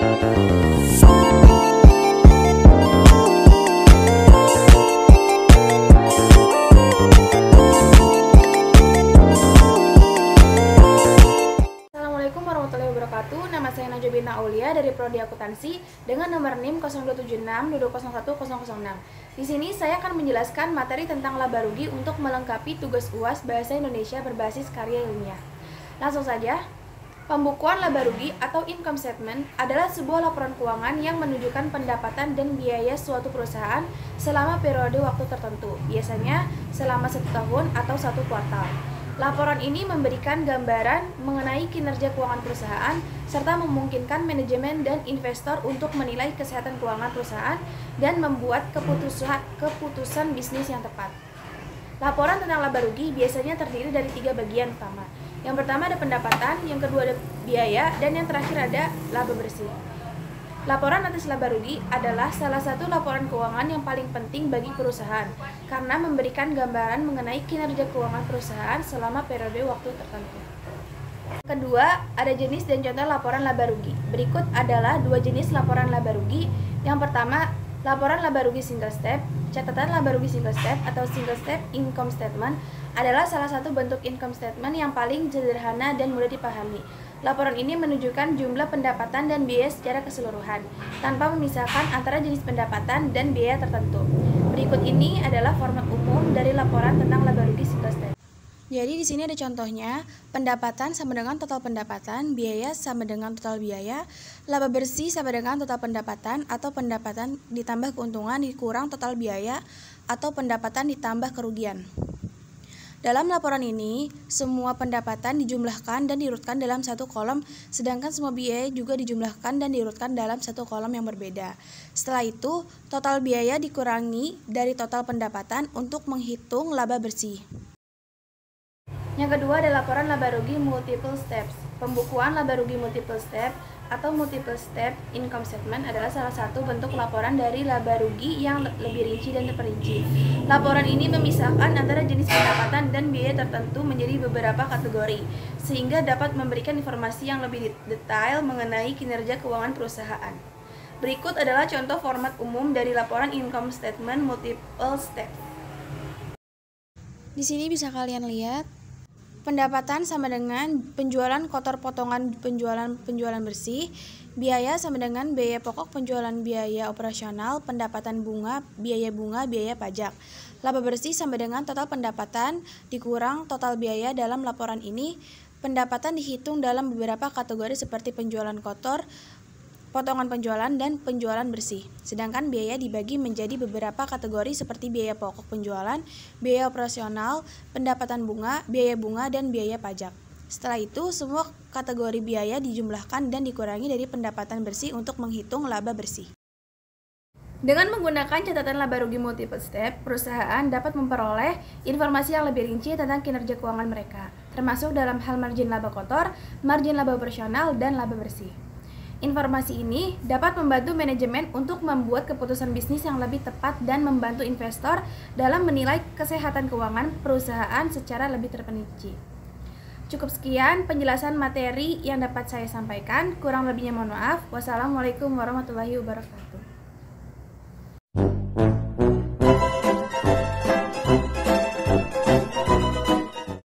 Assalamualaikum warahmatullahi wabarakatuh. Nama saya Najwa Binta Aulia dari Prodi Akuntansi dengan nomor NIM 0276220006. Di sini saya akan menjelaskan materi tentang laba rugi untuk melengkapi tugas UAS Bahasa Indonesia berbasis karya ilmiah. Langsung saja. Pembukuan laba rugi atau income statement adalah sebuah laporan keuangan yang menunjukkan pendapatan dan biaya suatu perusahaan selama periode waktu tertentu, biasanya selama 1 tahun atau 1 kuartal. Laporan ini memberikan gambaran mengenai kinerja keuangan perusahaan serta memungkinkan manajemen dan investor untuk menilai kesehatan keuangan perusahaan dan membuat keputusan bisnis yang tepat. Laporan tentang laba rugi biasanya terdiri dari 3 bagian utama. Yang pertama ada pendapatan, yang kedua ada biaya, dan yang terakhir ada laba bersih. Laporan atas laba rugi adalah salah satu laporan keuangan yang paling penting bagi perusahaan karena memberikan gambaran mengenai kinerja keuangan perusahaan selama periode waktu tertentu. Kedua, ada jenis dan contoh laporan laba rugi. Berikut adalah 2 jenis laporan laba rugi. Yang pertama, laporan laba rugi single step. Catatan laba rugi single step atau single step income statement adalah salah satu bentuk income statement yang paling sederhana dan mudah dipahami. Laporan ini menunjukkan jumlah pendapatan dan biaya secara keseluruhan, tanpa memisahkan antara jenis pendapatan dan biaya tertentu. Berikut ini adalah format umum dari laporan tentang laba rugi single step. Jadi di sini ada contohnya, pendapatan sama dengan total pendapatan, biaya sama dengan total biaya, laba bersih sama dengan total pendapatan atau pendapatan ditambah keuntungan dikurang total biaya atau pendapatan ditambah kerugian. Dalam laporan ini, semua pendapatan dijumlahkan dan diurutkan dalam satu kolom, sedangkan semua biaya juga dijumlahkan dan diurutkan dalam satu kolom yang berbeda. Setelah itu, total biaya dikurangi dari total pendapatan untuk menghitung laba bersih. Yang kedua ada laporan laba rugi multiple steps. Pembukuan laba rugi multiple step atau multiple step income statement adalah salah satu bentuk laporan dari laba rugi yang lebih rinci dan terperinci. Laporan ini memisahkan antara jenis pendapatan dan biaya tertentu menjadi beberapa kategori, sehingga dapat memberikan informasi yang lebih detail mengenai kinerja keuangan perusahaan. Berikut adalah contoh format umum dari laporan income statement multiple step. Di sini bisa kalian lihat pendapatan sama dengan penjualan kotor potongan penjualan bersih, biaya sama dengan biaya pokok penjualan biaya operasional, pendapatan bunga, biaya pajak. Laba bersih sama dengan total pendapatan dikurang total biaya. Dalam laporan ini, pendapatan dihitung dalam beberapa kategori seperti penjualan kotor, potongan penjualan, dan penjualan bersih. Sedangkan biaya dibagi menjadi beberapa kategori seperti biaya pokok penjualan, biaya operasional, pendapatan bunga, dan biaya pajak. Setelah itu, semua kategori biaya dijumlahkan dan dikurangi dari pendapatan bersih untuk menghitung laba bersih. Dengan menggunakan catatan laba rugi multiple step, perusahaan dapat memperoleh informasi yang lebih rinci tentang kinerja keuangan mereka, termasuk dalam hal margin laba kotor, margin laba operasional, dan laba bersih. Informasi ini dapat membantu manajemen untuk membuat keputusan bisnis yang lebih tepat dan membantu investor dalam menilai kesehatan keuangan perusahaan secara lebih terperinci. Cukup sekian penjelasan materi yang dapat saya sampaikan. Kurang lebihnya mohon maaf. Wassalamualaikum warahmatullahi wabarakatuh.